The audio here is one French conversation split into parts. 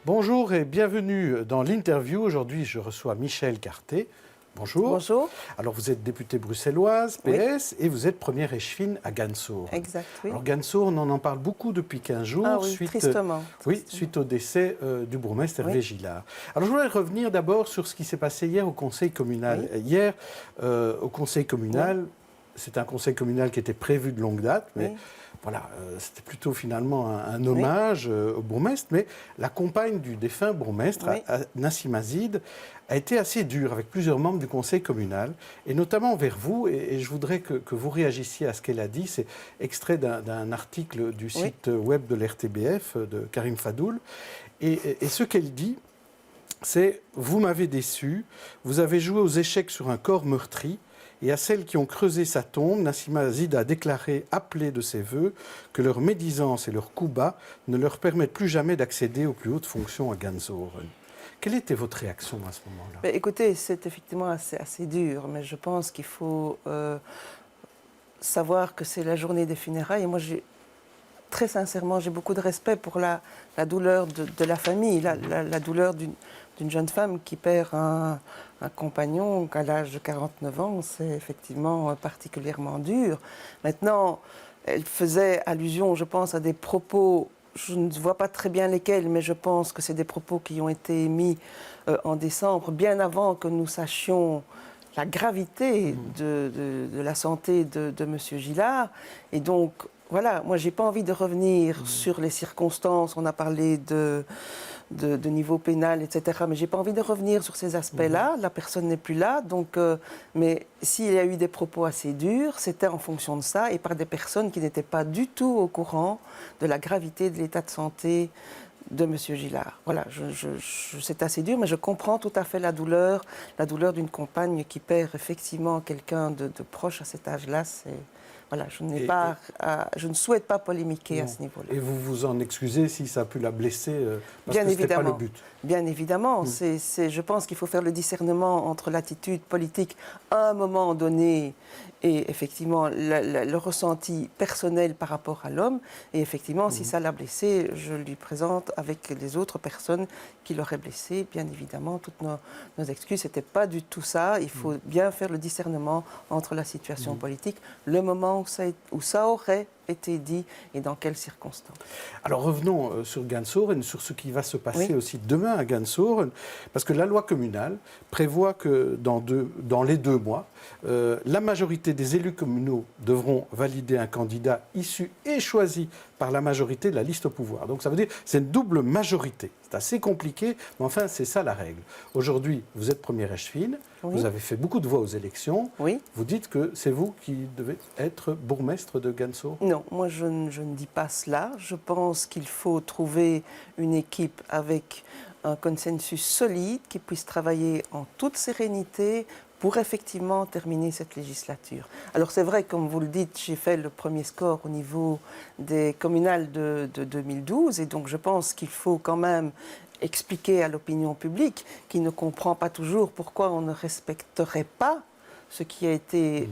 Bonjour et bienvenue dans l'interview. Aujourd'hui, je reçois Michèle Carté. Bonjour. Bonjour. Alors, vous êtes députée bruxelloise, PS, Oui. et vous êtes première échevine à Gansour. Exact, oui. Alors, Gansour, on en parle beaucoup depuis 15 jours. Ah oui, tristement. Suite au décès du bourgmestre Hervé Oui. Gillard. Alors, je voudrais revenir d'abord sur ce qui s'est passé hier au Conseil communal. Oui. Hier, au Conseil communal, c'est un Conseil communal qui était prévu de longue date, mais Oui. voilà, c'était plutôt finalement un hommage au bourgmestre, mais la compagne du défunt bourgmestre, Oui. Nassim Azid, a été assez dure avec plusieurs membres du conseil communal, et notamment vers vous, et je voudrais que vous réagissiez à ce qu'elle a dit. C'est extrait d'un article du site web de l'RTBF, de Karim Fadoul, et ce qu'elle dit, c'est « Vous m'avez déçu, vous avez joué aux échecs sur un corps meurtri ». Et à celles qui ont creusé sa tombe, Nassim Azid a déclaré, appelé de ses voeux, que leur médisance et leur coup bas ne leur permettent plus jamais d'accéder aux plus hautes fonctions à Gansour. Quelle était votre réaction à ce moment-là? Écoutez, c'est effectivement assez dur, mais je pense qu'il faut savoir que c'est la journée des funérailles. Et moi, très sincèrement, j'ai beaucoup de respect pour la douleur de la famille, la douleur d'une jeune femme qui perd un compagnon qu'à l'âge de 49 ans, c'est effectivement particulièrement dur. Maintenant, elle faisait allusion, je pense, à des propos, je ne vois pas très bien lesquels, mais je pense que c'est des propos qui ont été émis en décembre, bien avant que nous sachions la gravité de la santé de M. Gillard. Et donc, voilà, moi, je n'ai pas envie de revenir sur les circonstances. On a parlé de niveau pénal, etc. Mais je n'ai pas envie de revenir sur ces aspects-là. La personne n'est plus là. Donc, mais s'il y a eu des propos assez durs, c'était en fonction de ça et par des personnes qui n'étaient pas du tout au courant de la gravité de l'état de santé de M. Gillard. Voilà, c'est assez dur, mais je comprends tout à fait la douleur d'une compagne qui perd effectivement quelqu'un de proche à cet âge-là. Voilà, je ne souhaite pas polémiquer à ce niveau-là. Et vous vous en excusez si ça a pu la blesser, parce Bien que ce n'était pas le évidemment. but. Bien évidemment. Je pense qu'il faut faire le discernement entre l'attitude politique à un moment donné et effectivement le ressenti personnel par rapport à l'homme. Et effectivement, si ça l'a blessé, je lui présente avec les autres personnes qui l'auraient blessé, bien évidemment, toutes nos excuses. Ce n'était pas du tout ça. Il faut bien faire le discernement entre la situation politique, le moment où ça aurait été dit et dans quelles circonstances. Alors revenons sur Gansour et sur ce qui va se passer aussi demain à Gansour, parce que la loi communale prévoit que dans les 2 mois, la majorité des élus communaux devront valider un candidat issu et choisi par la majorité de la liste au pouvoir. Donc ça veut dire que c'est une double majorité. C'est assez compliqué, mais enfin c'est ça la règle. Aujourd'hui, vous êtes première échevine, vous avez fait beaucoup de voix aux élections. Vous dites que c'est vous qui devez être bourgmestre de Gansour? Non, moi je ne dis pas cela. Je pense qu'il faut trouver une équipe avec un consensus solide qui puisse travailler en toute sérénité pour effectivement terminer cette législature. Alors c'est vrai, comme vous le dites, j'ai fait le premier score au niveau des communales de 2012 et donc je pense qu'il faut quand même expliquer à l'opinion publique qui ne comprend pas toujours pourquoi on ne respecterait pas ce qui a été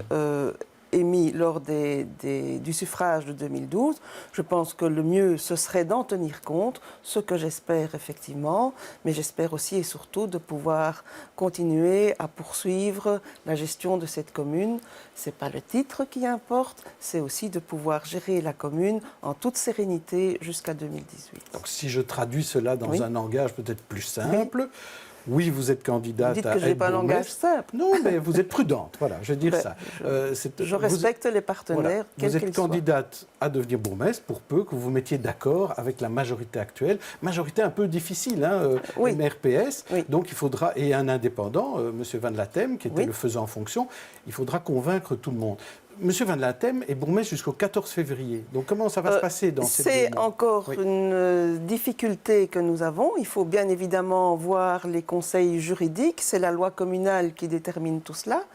émis lors du suffrage de 2012. Je pense que le mieux, ce serait d'en tenir compte, ce que j'espère effectivement, mais j'espère aussi et surtout de pouvoir continuer à poursuivre la gestion de cette commune. Ce n'est pas le titre qui importe, c'est aussi de pouvoir gérer la commune en toute sérénité jusqu'à 2018. Donc si je traduis cela dans un langage peut-être plus simple, oui, vous êtes candidate à être Vous dites que je n'ai pas un langage simple. Non, mais vous êtes prudente, voilà, je vais dire ça. Je respecte les partenaires, quels qu'ils soient. Vous êtes candidate à devenir bourgmestre pour peu que vous vous mettiez d'accord avec la majorité actuelle. Majorité un peu difficile, maire PS. Donc il faudra, et un indépendant, M. Van Latem, qui était le faisant en fonction, il faudra convaincre tout le monde. Monsieur Van Latem est bourgmestre jusqu'au 14 février. Donc comment ça va se passer dans ces 2 mois? C'est encore une difficulté que nous avons. Il faut bien évidemment voir les conseils juridiques. C'est la loi communale qui détermine tout cela.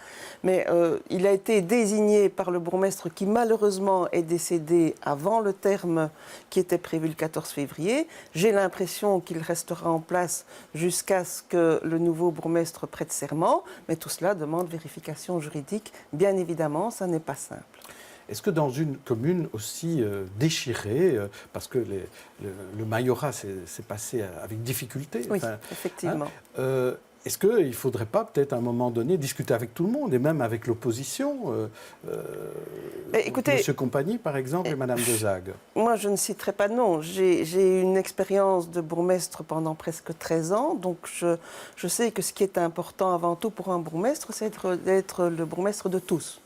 Mais il a été désigné par le bourgmestre qui malheureusement est décédé avant le terme qui était prévu le 14 février. J'ai l'impression qu'il restera en place jusqu'à ce que le nouveau bourgmestre prête serment. Mais tout cela demande vérification juridique. Bien évidemment, ça n'est pas simple. Est-ce que dans une commune aussi déchirée, parce que le majorat s'est passé avec difficulté, Oui, effectivement. est-ce qu'il ne faudrait pas peut-être à un moment donné discuter avec tout le monde et même avec l'opposition, Écoutez, M. Compagnie par exemple et Mme Dezague? Moi, je ne citerai pas de nom. J'ai une expérience de bourgmestre pendant presque 13 ans, donc je sais que ce qui est important avant tout pour un bourgmestre, c'est d'être le bourgmestre de tous.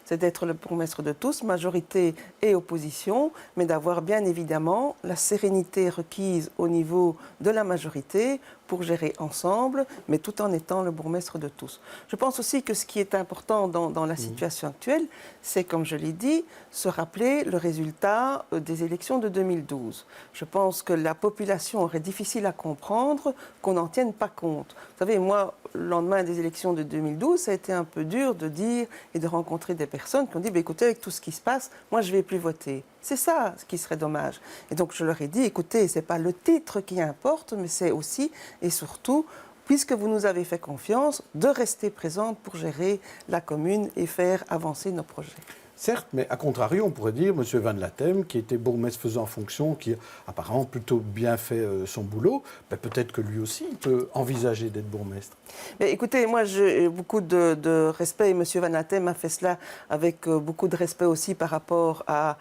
C'est d'être le bourgmestre de tous, majorité et opposition, mais d'avoir bien évidemment la sérénité requise au niveau de la majorité pour gérer ensemble, mais tout en étant le bourgmestre de tous. Je pense aussi que ce qui est important dans la situation actuelle, c'est, comme je l'ai dit, se rappeler le résultat des élections de 2012. Je pense que la population aurait difficile à comprendre qu'on n'en tienne pas compte. Vous savez, moi, le lendemain des élections de 2012, ça a été un peu dur de dire et de rencontrer des personnes qui ont dit écoutez, avec tout ce qui se passe, moi je ne vais plus voter. C'est ça ce qui serait dommage. Et donc je leur ai dit écoutez, ce n'est pas le titre qui importe, mais c'est aussi et surtout, puisque vous nous avez fait confiance, de rester présente pour gérer la commune et faire avancer nos projets. Certes, mais à contrario, on pourrait dire M. Van Latem, qui était bourgmestre faisant fonction, qui a apparemment plutôt bien fait son boulot, peut-être que lui aussi peut envisager d'être bourgmestre. Mais écoutez, moi j'ai beaucoup de respect et M. Van Latem a fait cela avec beaucoup de respect aussi par rapport à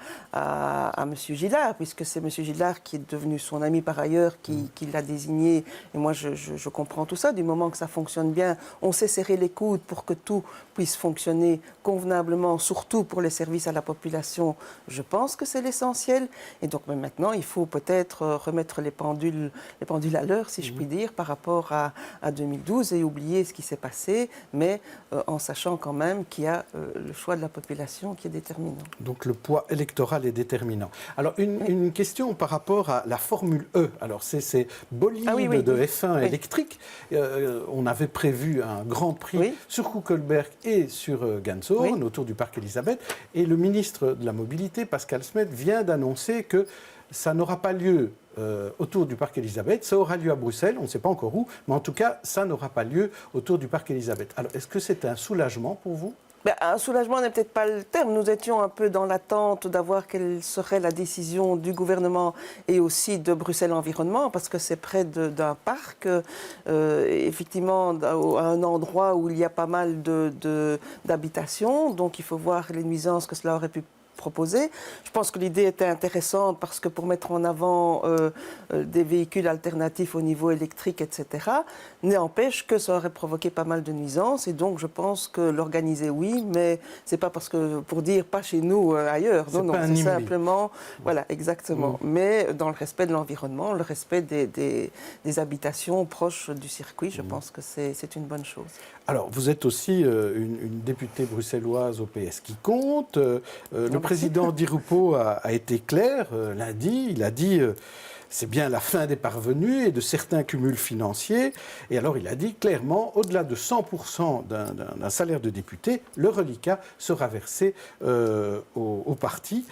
M. Gillard, puisque c'est M. Gillard qui est devenu son ami par ailleurs, qui l'a désigné. Et moi je comprends tout ça. Du moment que ça fonctionne bien, on sait serrer les coudes pour que tout puisse fonctionner convenablement, surtout pour les services à la population. Je pense que c'est l'essentiel. Et donc maintenant, il faut peut-être remettre les pendules à l'heure, si je puis dire, par rapport à 2012 et oublier ce qui s'est passé, mais en sachant quand même qu'il y a le choix de la population qui est déterminant. Donc le poids électoral est déterminant. Alors une question par rapport à la Formule E. Alors c'est ces bolides de F1 électriques. On avait prévu un grand prix sur Kuckelberg et sur Ganshorn, autour du parc Elisabeth. Et le ministre de la Mobilité, Pascal Smet, vient d'annoncer que ça n'aura pas lieu autour du parc Elisabeth, ça aura lieu à Bruxelles, on ne sait pas encore où, mais en tout cas, ça n'aura pas lieu autour du parc Elisabeth. Alors, est-ce que c'est un soulagement pour vous ? Un soulagement n'est peut-être pas le terme. Nous étions un peu dans l'attente d'avoir quelle serait la décision du gouvernement et aussi de Bruxelles Environnement, parce que c'est près d'un parc, effectivement, à un endroit où il y a pas mal d'habitations. Donc il faut voir les nuisances que cela aurait pu proposer. Je pense que l'idée était intéressante parce que pour mettre en avant des véhicules alternatifs au niveau électrique, etc., n'empêche que ça aurait provoqué pas mal de nuisances. Et donc, je pense que l'organiser, oui, mais c'est pas parce que pour dire pas chez nous, ailleurs. Non, c'est simplement, voilà, exactement. Mais dans le respect de l'environnement, le respect des habitations proches du circuit, je pense que c'est une bonne chose. Alors, vous êtes aussi une députée bruxelloise au PS qui compte. Le président Di Rupo a été clair lundi. Il a dit c'est bien la fin des parvenus et de certains cumuls financiers. Et alors, il a dit clairement, au-delà de 100% d'un salaire de député, le reliquat sera versé au parti.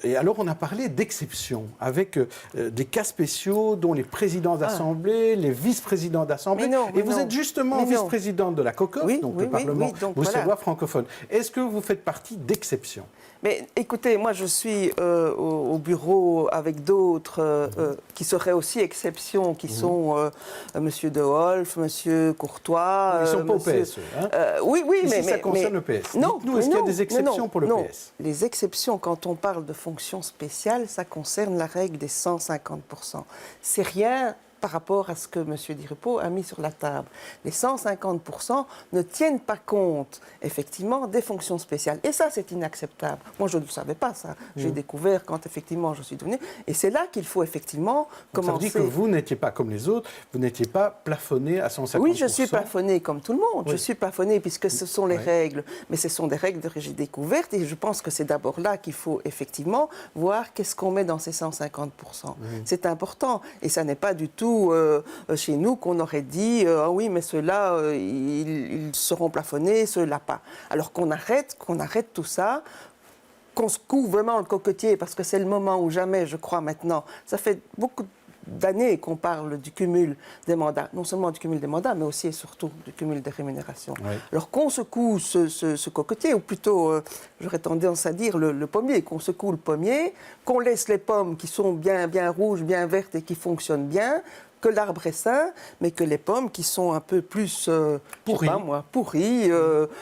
Et alors, on a parlé d'exceptions, avec des cas spéciaux dont les présidents d'Assemblée, les vice-présidents d'Assemblée. Et vous êtes justement vice-présidente de la COCOF, donc le Parlement bruxellois francophone. Est-ce que vous faites partie d'exceptions ? Mais écoutez, moi je suis au bureau avec d'autres qui seraient aussi exceptions, qui sont M. De Wolf, M. Courtois. Ils ne sont pas au PS, hein ? Oui, mais ça concerne le PS. Dites-nous, est-ce qu'il y a des exceptions pour le PS ? Les exceptions, quand on parle de fonction spéciale, ça concerne la règle des 150%. C'est rien par rapport à ce que M. Di Rupo a mis sur la table. Les 150% ne tiennent pas compte, effectivement, des fonctions spéciales. Et ça, c'est inacceptable. Moi, je ne savais pas ça. J'ai découvert quand, effectivement, je suis devenue. Et c'est là qu'il faut, effectivement, commencer... Ça veut dire que vous n'étiez pas comme les autres, vous n'étiez pas plafonné à 150%. Oui, je suis plafonnée comme tout le monde. Je suis plafonnée puisque ce sont les règles. Mais ce sont des règles que j'ai découvertes. Et je pense que c'est d'abord là qu'il faut, effectivement, voir qu'est-ce qu'on met dans ces 150%. C'est important. Et ça n'est pas du tout chez nous qu'on aurait dit ah oui mais ceux-là ils seront plafonnés, ceux-là pas. Alors qu'on arrête tout ça, qu'on se couvre vraiment le cocotier parce que c'est le moment où jamais, je crois maintenant, ça fait beaucoup d'années qu'on parle du cumul des mandats, non seulement du cumul des mandats, mais aussi et surtout du cumul des rémunérations. Oui. Alors qu'on secoue ce cocotier, ou plutôt, j'aurais tendance à dire le pommier, qu'on secoue le pommier, qu'on laisse les pommes qui sont bien rouges, bien vertes et qui fonctionnent bien, que l'arbre est sain, mais que les pommes qui sont un peu plus, pourries,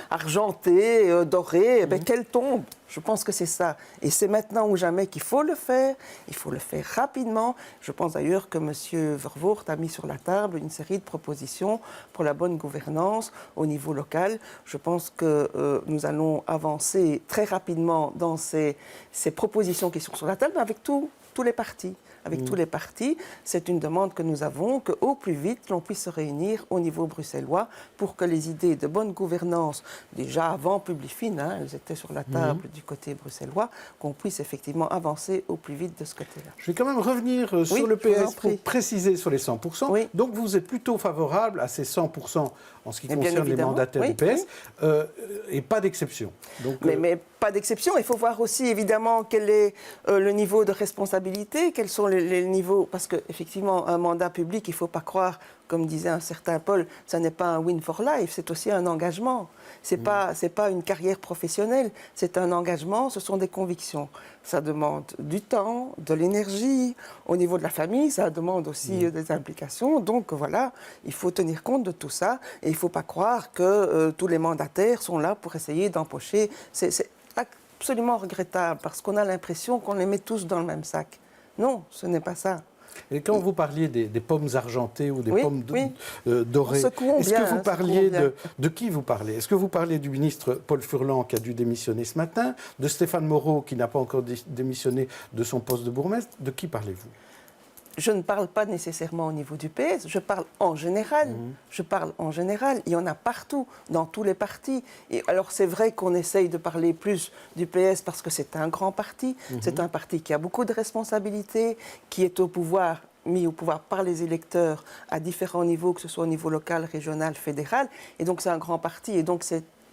argentées, dorées, qu'elles tombent. Je pense que c'est ça. Et c'est maintenant ou jamais qu'il faut le faire. Il faut le faire rapidement. Je pense d'ailleurs que M. Vervoort a mis sur la table une série de propositions pour la bonne gouvernance au niveau local. Je pense que nous allons avancer très rapidement dans ces propositions qui sont sur la table, mais avec tous les partis. Avec tous les partis, c'est une demande que nous avons, qu'au plus vite, l'on puisse se réunir au niveau bruxellois pour que les idées de bonne gouvernance, déjà avant Publifin, elles étaient sur la table du côté bruxellois, qu'on puisse effectivement avancer au plus vite de ce côté-là. Je vais quand même revenir sur le PS pour préciser sur les 100%. Oui. Donc vous êtes plutôt favorable à ces 100% en ce qui concerne les mandataires du PS, et pas d'exception. Mais pas d'exception. Il faut voir aussi évidemment quel est le niveau de responsabilité, quels sont les niveaux, parce qu'effectivement un mandat public, il ne faut pas croire, comme disait un certain Paul, ça n'est pas un win for life, c'est aussi un engagement. C'est pas une carrière professionnelle, c'est un engagement, ce sont des convictions. Ça demande du temps, de l'énergie. Au niveau de la famille, ça demande aussi des implications. Donc voilà, il faut tenir compte de tout ça. Et il ne faut pas croire que tous les mandataires sont là pour essayer d'empocher. C'est absolument regrettable parce qu'on a l'impression qu'on les met tous dans le même sac. Non, ce n'est pas ça. Et quand vous parliez des pommes argentées ou des pommes dorées, est-ce que vous parliez de qui vous parlez? Est-ce que vous parlez du ministre Paul Furlan qui a dû démissionner ce matin, de Stéphane Moreau qui n'a pas encore démissionné de son poste de bourgmestre? De qui parlez-vous? Je ne parle pas nécessairement au niveau du PS, je parle en général. Je parle en général. Il y en a partout, dans tous les partis. Et alors c'est vrai qu'on essaye de parler plus du PS parce que c'est un grand parti. C'est un parti qui a beaucoup de responsabilités, qui est mis au pouvoir par les électeurs à différents niveaux, que ce soit au niveau local, régional, fédéral. Et donc c'est un grand parti. Et donc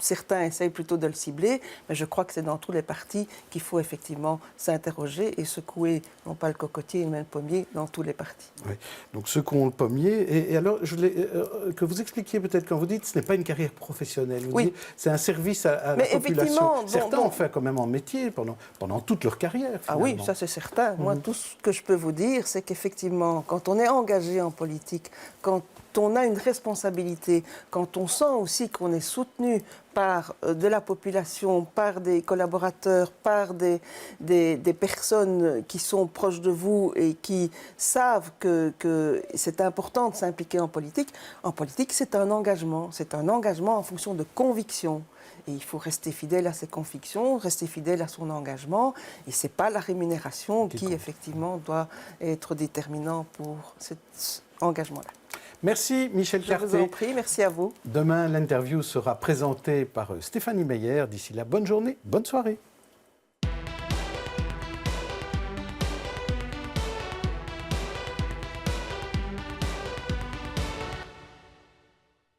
certains essayent plutôt de le cibler, mais je crois que c'est dans tous les partis qu'il faut effectivement s'interroger et secouer, non pas le cocotier, mais le pommier, dans tous les partis. Oui. Donc secouons le pommier. Et alors, je voulais que vous expliquiez peut-être, quand vous dites que ce n'est pas une carrière professionnelle, vous dites c'est un service à la population. Certains ont fait quand même en métier pendant toute leur carrière. Ah oui, ça c'est certain. Moi, tout ce que je peux vous dire, c'est qu'effectivement, quand on est engagé en politique, quand on a une responsabilité, quand on sent aussi qu'on est soutenu par de la population, par des collaborateurs, par des personnes qui sont proches de vous et qui savent que c'est important de s'impliquer en politique c'est un engagement en fonction de convictions. Et il faut rester fidèle à ses convictions, rester fidèle à son engagement. Et ce n'est pas la rémunération qui, effectivement, doit être déterminant pour cet engagement-là. Merci Michel Carté. Je vous en prie, merci à vous. Demain, l'interview sera présentée par Stéphanie Meyer. D'ici là, bonne journée, bonne soirée.